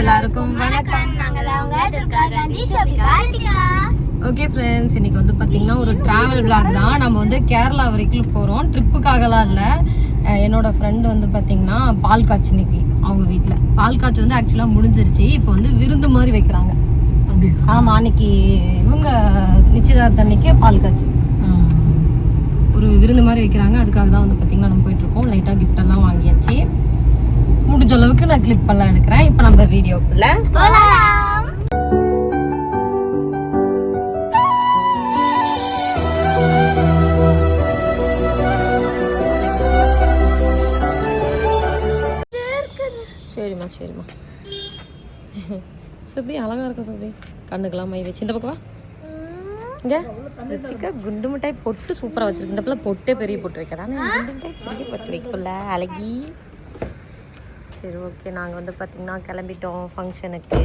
எல்லாருக்கும் வணக்கம். Okay friends, இன்னைக்கு வந்து பார்த்தீங்கன்னா ஒரு ட்ராவல் vlog தான். நம்ம வந்து கேரளா வரைக்கும் போகிறோம். ட்ரிப்புக்காகலாம் இல்லை. என்னோட ஃப்ரெண்டு வந்து பார்த்தீங்கன்னா பால் காய்ச்சி இன்னைக்கு அவங்க வீட்டில் பால் காய்ச்சி வந்து ஆக்சுவலாக முடிஞ்சிருச்சு. இப்போ வந்து விருந்து மாதிரி வைக்கிறாங்க. ஆமாம், அன்னைக்கு இவங்க நிச்சயதார்த்த அன்னைக்கு பால் காய்ச்சி ஒரு விருந்து மாதிரி வைக்கிறாங்க. அதுக்காக தான் வந்து பார்த்தீங்கன்னா நம்ம போயிட்டுருக்கோம். லைட்டாக கிஃப்ட் எல்லாம் வாங்கியாச்சு. முடிஞ்ச அளவுக்கு நான் கிளிப் எல்லாம் எடுக்கிறேன். இப்போ நம்ம வீடியோக்குள்ள சரிம்மா சரிம்மா. சுபி அழகா இருக்க சுபி. கண்ணுக்கெல்லாம் மை வச்சு இந்த பக்கம் இங்கே ரித்திகா குண்டு மிட்டாய் பொட்டு சூப்பராக வச்சிருக்கு. இந்த பிள்ளை பொட்டே பெரிய பொட்டு வைக்கிறானே. குண்டு மிட்டாய் பெரிய பொட்டு வைக்கல அழகி. சரி ஓகே, நாங்கள் வந்து பார்த்தீங்கன்னா கிளம்பிட்டோம் ஃபங்க்ஷனுக்கு.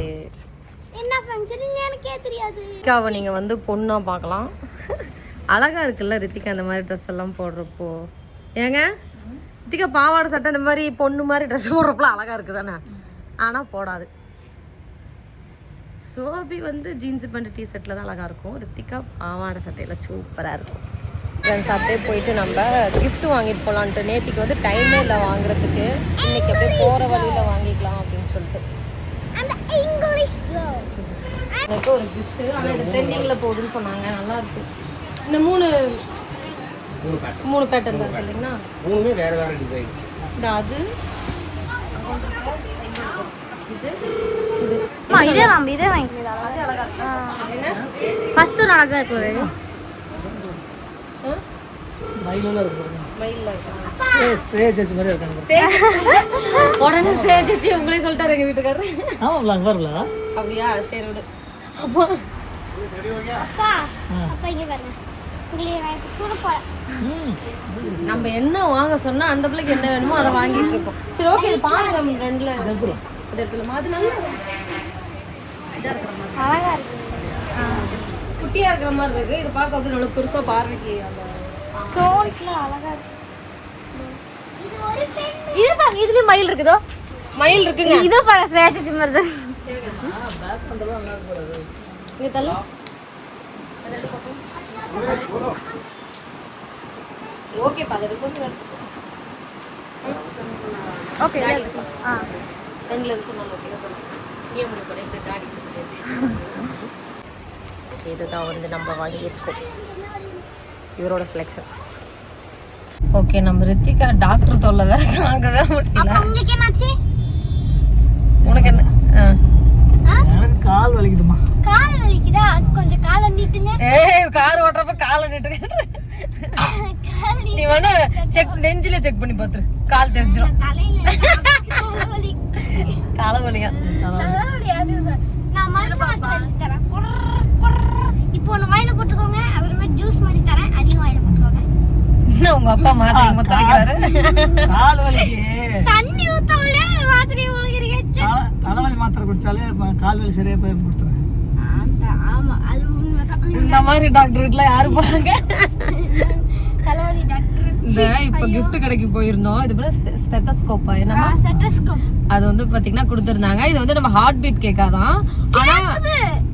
என்ன ஃபங்க்ஷன் எனக்கே தெரியாது. ரித்திகாவை நீங்கள் வந்து பொண்ணாக பார்க்கலாம். அழகாக இருக்குல்ல ரித்திகா அந்த மாதிரி ட்ரெஸ் எல்லாம் போடுறப்போ. ஏங்க ரித்திகா பாவாடை சட்டை இந்த மாதிரி பொண்ணு மாதிரி ட்ரெஸ் போடுறப்பலாம் அழகாக இருக்குது தானே, ஆனால் போடாது. சோபி வந்து ஜீன்ஸு பேண்ட் டிஷர்ட்டில் தான் அழகாக இருக்கும். ரித்திகா பாவாடை சட்டையில் சூப்பராக இருக்கும். ஃப்ரெண்ட்ஸ் அப்படியே போயிட்டு நம்ம கிஃப்ட் வாங்கிட்டு போகலான்ட்டு. நேற்றுக்கு வந்து டைமே இல்லை வாங்குறதுக்கு. இன்னைக்கு அப்படியே போகிற வழியில் வாங்கிக்கலாம் அப்படின்னு சொல்லிட்டு எனக்கு ஒரு கிஃப்ட்டு. ஆனால் இது ட்ரெண்டிங்கில் போகுதுன்னு சொன்னாங்க. நல்லா இருக்கு. இந்த மூணு பேட்டர்ன் தான் இல்லைங்களா? மூணுமே வேற வேற டிசைன்ஸ். இந்த அது இது இது இதே வாங்க, இதே வாங்கிக்கலாம். அது அழகா இருக்கு. என்ன ஃபர்ஸ்ட் அழகா இருக்குல்ல. மயிலெல்லாம் இருக்கு. மயில்ல ஸ்டேஜ் வச்ச மாதிரி இருக்காங்க. உடனே ஸ்டேஜ் வச்சு உங்களே சொல்லிட்டாரு எங்க வீட்டுக்காரரு. ஆமாம்ல அங்க வரல. அப்படியா? சரி விடு. அப்பா அப்பா இங்க பாருங்க. உங்களே வாங்கி சூட போற. நம்ம என்ன வாங்க சொன்னா அந்த பிள்ளைக்கு என்ன வேணுமோ அதை வாங்கிட்டு இருக்கோம். சரி ஓகே, இது பாருங்க ரெண்டுல இந்த இடத்துல மாதிரி நல்லா இதா இருக்கிற மாதிரி அழகா இருக்கு. குட்டியா இருக்கிற மாதிரி இருக்கு. இது பார்க்க அப்படியே நல்லா பெருசா பார்வைக்கு அந்த ஸ்டோன்ஸ்ல அழகா இருக்கு. இது ஒரு பென். இது பாருங்க, இதுலயும் மயில் இருக்குதோ. மயில் இருக்குங்க. இது பாருங்க ஸ்ட்ராட்டஜி மாதிரி தான். பேக் பண்றதெல்லாம் நல்லா இருக்கு. இங்க தள்ளு. ஓகே பா, அது கொஞ்சம் ஓகே ரெண்டுல சொன்னாலும் ஓகே ஏன் முடிவு பண்ணி டாடிக்கு சொல்லியாச்சு. ஓகே, இதுதான் வந்து நம்ம வாங்கியிருக்கோம். இவரோட செலெக்ஷன். ஓகே, நம்ம ரித்திகா டாக்டர் தொல்லை வேற தாங்கவே முடியல. உங்களுக்கு என்னாச்சு? உனக்கு என்ன? எனக்கு கால் வலிக்குதுமா. கால் வலிக்குதா? கொஞ்சம் காலை நீட்டுங்க. ஏய், கார் ஓட்டுறப்ப காலை நீட்டுங்க. நீ வேணா செக் நெஞ்சில செக் பண்ணி பாத்துரு, கால் தெரிஞ்சிடும். தலையில தலைவலி. காலவலியா? தலைவலி அதுதான். நான் மருந்து மாத்திரை எழுதி தரேன். இப்போ ஒன்று வாயில போட்டுக்கோங்க. அப்புறமா ஜூஸ் மாதிரி தரேன், அதையும் வாயில போட்டுக்கோங்க. என்ன உங்க அப்பா மாத்திரை மொத்த வைக்கிறாரு? கால் வலிக்கு தண்ணி ஊத்தாமலே மாத்திரை ஒழுகிறீங்க. தலைவலி மாத்திரை குடிச்சாலே கால் வலி சரியா போய் கொடுத்துறேன். ஆமா, அது உண்மைதான். இந்த மாதிரி டாக்டர் வீட்டுல யாரு போறாங்க? தலைவலி டாக்டர். இந்த இப்ப gift கடைக்கு போயிருந்தோம். இது பேரு ஸ்டெத்தஸ்கோப்பா என்னமா? ஸ்டெத்தஸ்கோப். அது வந்து பாத்தீங்கன்னா கொடுத்திருந்தாங்க. இது வந்து நம்ம ஹார்ட் பீட் கேக்காதான். ஆனா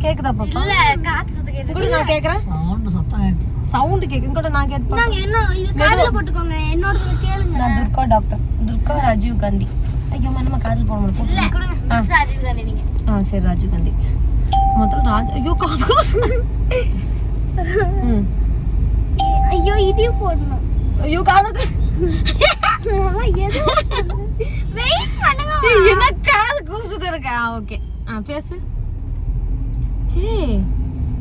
கேக்குதா பாப்பா? இல்ல, காத்து சுத்த கேக்குது. கூட நான் கேக்குறேன். சவுண்ட் சத்தம் கேக்குது. சவுண்ட் கேக்குது கூட நான் கேட்பேன். நாங்க என்ன இது காதுல போட்டுக்கோங்க. என்னோட கேளுங்க. நான் துர்கா டாக்டர், துர்கா ராஜீவ் காந்தி. ஐயோ நம்ம காதுல போட முடியும். இல்ல கொடுங்க. மிஸ் ராஜீவ் காந்தி நீங்க. சரி ராஜீவ் காந்தி. முதல்ல ஐயோ காது. ஐயோ இதையும் போடணும். ஐயோ காது. எது? வெயிட் பண்ணுங்க. என்ன காது கூசுது இருக்கா? ஓகே பேசு. ஏய்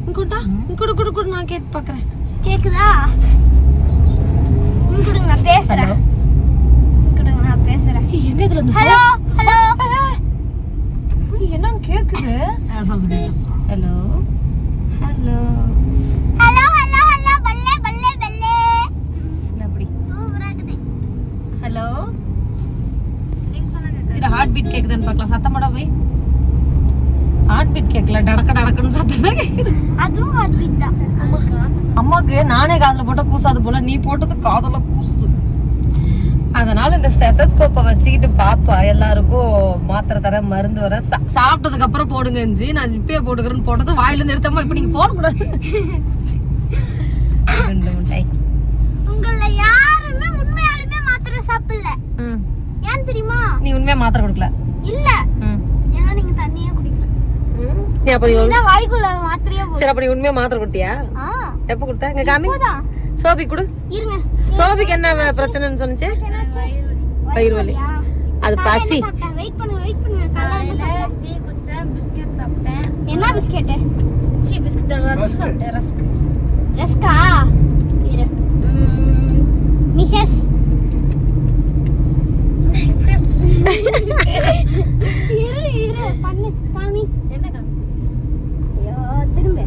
இங்கோட்டா இங்கோட நான் கேட்டு பார்க்கறேன். கேக்குதா? கொடுங்க நான் பேசுறேன். கொடுங்க நான் பேசுறேன். என்ன இதுல வந்து ஹலோ ஹலோ என்ன கேக்குது? சொல்லுங்க. Hello hello hello hello hello பல்லே பல்லே பல்லே. அப்படி சூப்பரா இருக்குது. ஹலோ நீங்க சொன்னாங்க. இது ஹார்ட் பீட் கேக்குதுன்னு பார்க்கலாம். சத்தம் போட போய். ஹார்ட் பீட் கேட்கல, டடக்குன்னு சத்தம் தான் கேக்குது. அதுவும் ஹார்ட் பீட் தான். அம்மாக்கு நானே காதுல போட்டா கூசாது போல, நீ போட்டது காதுல கூசுது. அதனால இந்த ஸ்டெத்தஸ்கோப்பை வச்சுக்கிட்டு பாப்பா எல்லாருக்கும் மாத்திரை தர மருந்து வர சாப்பிட்டதுக்கு அப்புறம் போடுங்க. நான் இப்பயே போட்டுக்கிறேன்னு போட்டது வாயில இருந்து எடுத்தமா இப்ப நீங்க போடக்கூடாது. 2 மிட்டாய். உங்கள யாருமே உண்மையாலுமே மாத்திரை சாப்பிடல. ஏன் தெரியுமா? நீ உண்மையா மாத்திரை கொடுக்கல? இல்ல. ஏன்னா நீங்க தண்ணியே குடிக்கல. நீ அப்ப நீ வாய்க்குள்ள மாத்திரையே போடு. சரி அப்ப நீ உண்மையா மாத்திரை கொடுத்தியா? எப்ப கொடுத்த? எங்க காமி. சோபி குடு. இருங்க. சோபிக்கு என்ன பிரச்சனைன்னு சொன்னுச்சு? வயிறு வலி. அது பசி. வெயிட் பண்ணுங்க காலையில டீ குடிச்சேன், பிஸ்கட் சாப்பிட்டேன். என்ன பிஸ்கட்? பிஸ்கட் ரஸ்க் சாப்பிட்டேன். ரஸ்கா? இரு. மிஸ்ஸஸ் இரு பண்ணு காமி. என்ன காமி? ஐயோ திரும்ப.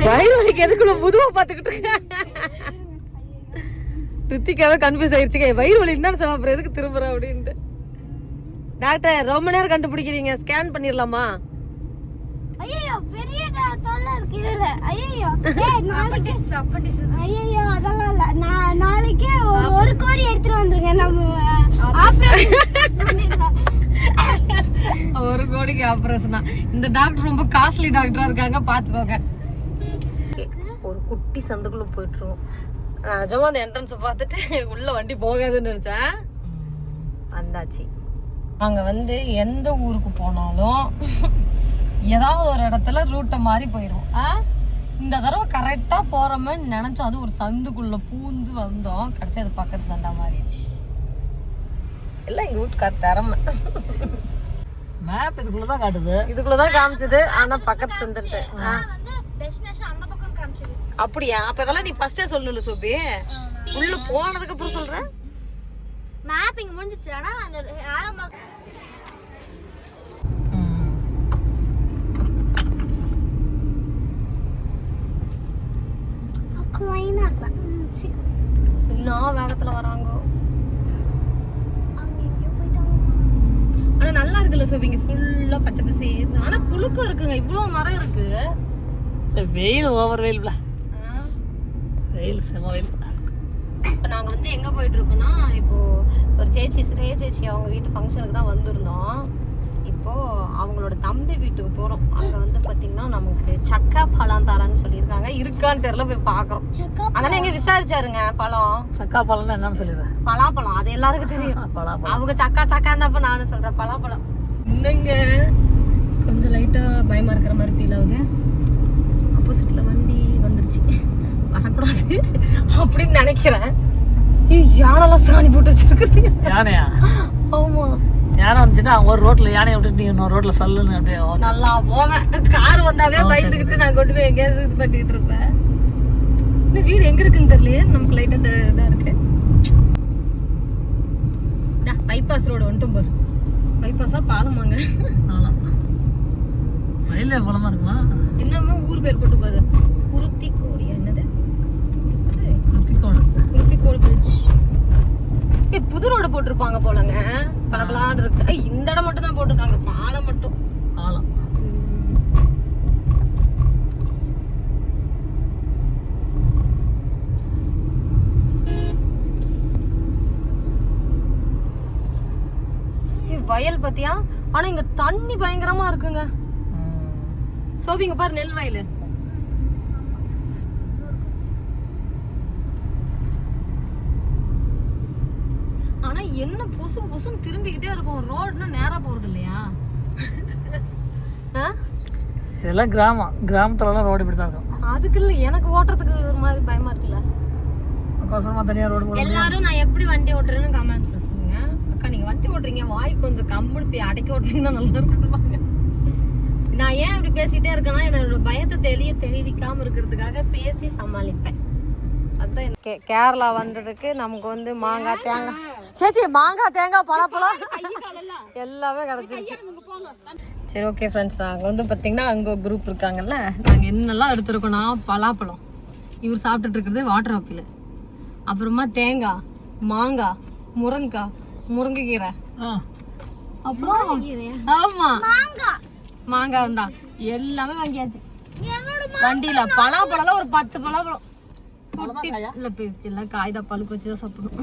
வயிறு வலிக்கு எதுக்குள்ள புதுவா பாத்துக்கிட்டு இருக்க? ரித்திகாவே கன்ஃபியூஸ் ஆயிடுச்சுங்க. வயிறு வலி என்ன சொன்னா அப்புறம் எதுக்கு திரும்புற அப்படின்ட்டு. டாக்டர் ரொம்ப நேரம் கண்டுபிடிக்கிறீங்க, ஸ்கேன் பண்ணிடலாமா? ஐயோ பெரிய தொல்லை இருக்கு இதுல. ஐயோ நாளைக்கு ஐயோ அதெல்லாம் இல்ல. நாளைக்கு 1 கோடி எடுத்துட்டு வந்துருங்க. நம்ம ஆபரேஷன் 1 கோடிக்கு ஆபரேஷனா? இந்த டாக்டர் ரொம்ப காஸ்ட்லி டாக்டரா இருக்காங்க, பாத்துக்கோங்க. ஒரு குட்டி சந்துக்குள்ள போயிட்டு இருக்கோம். நான் நிஜமா அந்த என்ட்ரன்ஸை பார்த்துட்டு உள்ள வண்டி போகாதுன்னு நினைச்சேன். வந்தாச்சு. நாங்க வந்து எந்த ஊருக்கு போனாலும் ஏதாவது ஒரு இடத்துல ரூட்டை மாதிரி போயிடும். இந்த தடவை கரெக்டா போறோமே நினைச்சோம். அது ஒரு சந்துக்குள்ள பூந்து வந்தோம். கடைசி அது பக்கத்து சண்டா மாறிடுச்சு. எல்லாம் எங்க வீட்டுக்கார திறமை. மேப் இதுக்குள்ளதான் காட்டுது. இதுக்குள்ளதான் காமிச்சது. ஆனா பக்கத்து சந்துட்டு டெஸ்டினேஷன் அந்த பக்கம் காமிச்சது. அப்படியா? அப்ப இதெல்லாம் நீ ஃபர்ஸ்டே சொல்லல சோபி. உள்ள போனதுக்கு அப்புறம் சொல்றேன். மேப்பிங் முடிஞ்சிச்சு. ஆனா அந்த ஆரம்ப க்ளைனா இருக்கு. இன்னும் வேகத்துல வராங்க. அங்க எங்க போயிட்டாங்க. ஆனா நல்லா இருக்குல்ல சோபி, இங்க ஃபுல்லா பச்சை பசேல். ஆனா புழுக்கம் இருக்குங்க, இவ்வளவு மரம் இருக்கு. வெயில் ஓவர் வெயில். வெயில் செம வெயில். இப்போ நாங்க வந்து எங்க போயிட்டு இருக்கோம்னா, இப்போ ஒரு சேச்சி ஸ்ரேயா சேச்சி அவங்க வீட்டு ஃபங்க்ஷனுக்கு தான் வந்திருந்தோம். இப்போ அவங்களோட தம்பி வீட்டுக்கு போறோம். அங்க வந்து பாத்தீங்கன்னா நமக்கு சக்கா பழம் தரேன்னு சொல்லியிருக்காங்க. இருக்கான்னு தெரியல, போய் பாக்குறோம். அதனால எங்க விசாரிச்சாருங்க பழம். சக்கா பழம்னா என்னன்னு சொல்லிடுறேன். பலாப்பழம் அது எல்லாருக்கும் தெரியும். பலாப்பழம். அவங்க சக்கா சக்கான்னப்ப நானும் சொல்றேன் பலாப்பழம். இன்னங்க கொஞ்சம் லைட்டா பயமா இருக்கிற மாதிரி ஃபீல் ஆகுது. ஆப்போசிட்ல வண்டி வந்துருச்சு, வரக்கூடாது அப்படின்னு நினைக்கிறேன். யானெல்லாம் சாணி போட்டு வச்சிருக்கு. யானையா? ஆமா, யானை வந்துச்சுன்னா அவங்க ஒரு ரோட்ல யானையை விட்டுட்டு நீ இன்னொரு ரோட்ல சல்லுன்னு அப்படியே நல்லா போவேன். கார் வந்தாவே பயந்துகிட்டு நான் கொண்டு போய் எங்கேயாவது இது பண்ணிட்டு இருப்பேன். இந்த வீடு எங்க இருக்குன்னு தெரியலையே. நமக்கு லைட்டா இதா இருக்கு. பைபாஸ் ரோடு வந்துட்டும் பாரு. பைபாஸா பாலமாங்க? ரயில்வே பாலமா இருக்குமா? என்னமோ ஊர் பேர் போட்டு பாரு. குருத்திக்கோடு. என்னது குருத்திக்கோடு? குருத்திக்கோடு பிரிட்ஜ். புது ரோடு போட்டிருப்பாங்க போலங்க. பலபலான்னு இருக்கு. இந்த இடம் மட்டும் தான் போட்டிருக்காங்க, பாலம் மட்டும். பாலம். வயல் பத்தியா? ஆனா இங்க தண்ணி பயங்கரமா இருக்குங்க. சோபி இங்க பாரு, நெல் வயல். ஆனா என்ன பொசு பொசுன்னு திரும்பிக்கிட்டே இருக்கும். ரோடுன்னா நேரா போறது இல்லையா? இதெல்லாம் கிராமம். கிராமத்துலலாம் ரோடு இப்படி தான் இருக்கும். அதுக்கு இல்ல, எனக்கு ஓட்டுறதுக்கு ஒரு மாதிரி பயமா இருக்குல்ல. அவசரமா தனியா ரோடு போட. எல்லாரும் நான் எப்படி வண்டி ஓட்டுறேன்னு கமெண்ட்ஸ்ல சொல்லுங்க. அக்கா நீங்க வண்டி ஓட்டுறீங்க, வாய் கொஞ்சம் கம்முன்னு போய் அடக்கி ஓட்டுறீங்கன்னா நல்லா இருக்குவாங்க. நான் ஏன் இப்படி பேசிட்டே இருக்கேன்னா, என்னோட பயத்தை தெரிவிக்காம இருக்கிறதுக்காக பேசி சமாளிப்பேன். அதுதான். கேரளா வந்ததுக்கு நமக்கு வந்து மாங்காய், தேங்காய், சேச்சி மாங்காய், தேங்காய், பழப்பழம் எல்லாமே கிடைச்சிருச்சு. சரி ஓகே ஃப்ரெண்ட்ஸ், நாங்கள் வந்து பார்த்தீங்கன்னா அங்கே குரூப் இருக்காங்கல்ல, நாங்கள் என்னெல்லாம் எடுத்துருக்கோம்னா பலாப்பழம், இவர் சாப்பிட்டுட்டு இருக்கிறது வாட்டர் ஆப்பிள், அப்புறமா தேங்காய், மாங்காய், முருங்கைக்காய், முருங்கைக்கீரை, அப்புறம் ஆமா மாங்காய் தான் எல்லாமே வாங்கியாச்சு வண்டியில. பலாப்பழம் ஒரு 10 பலாப்பழம். அவ்வளோதான் காயா இல்ல எல்லாம் காய் தான் பழுக்க வச்சுதான் சாப்பிடணும்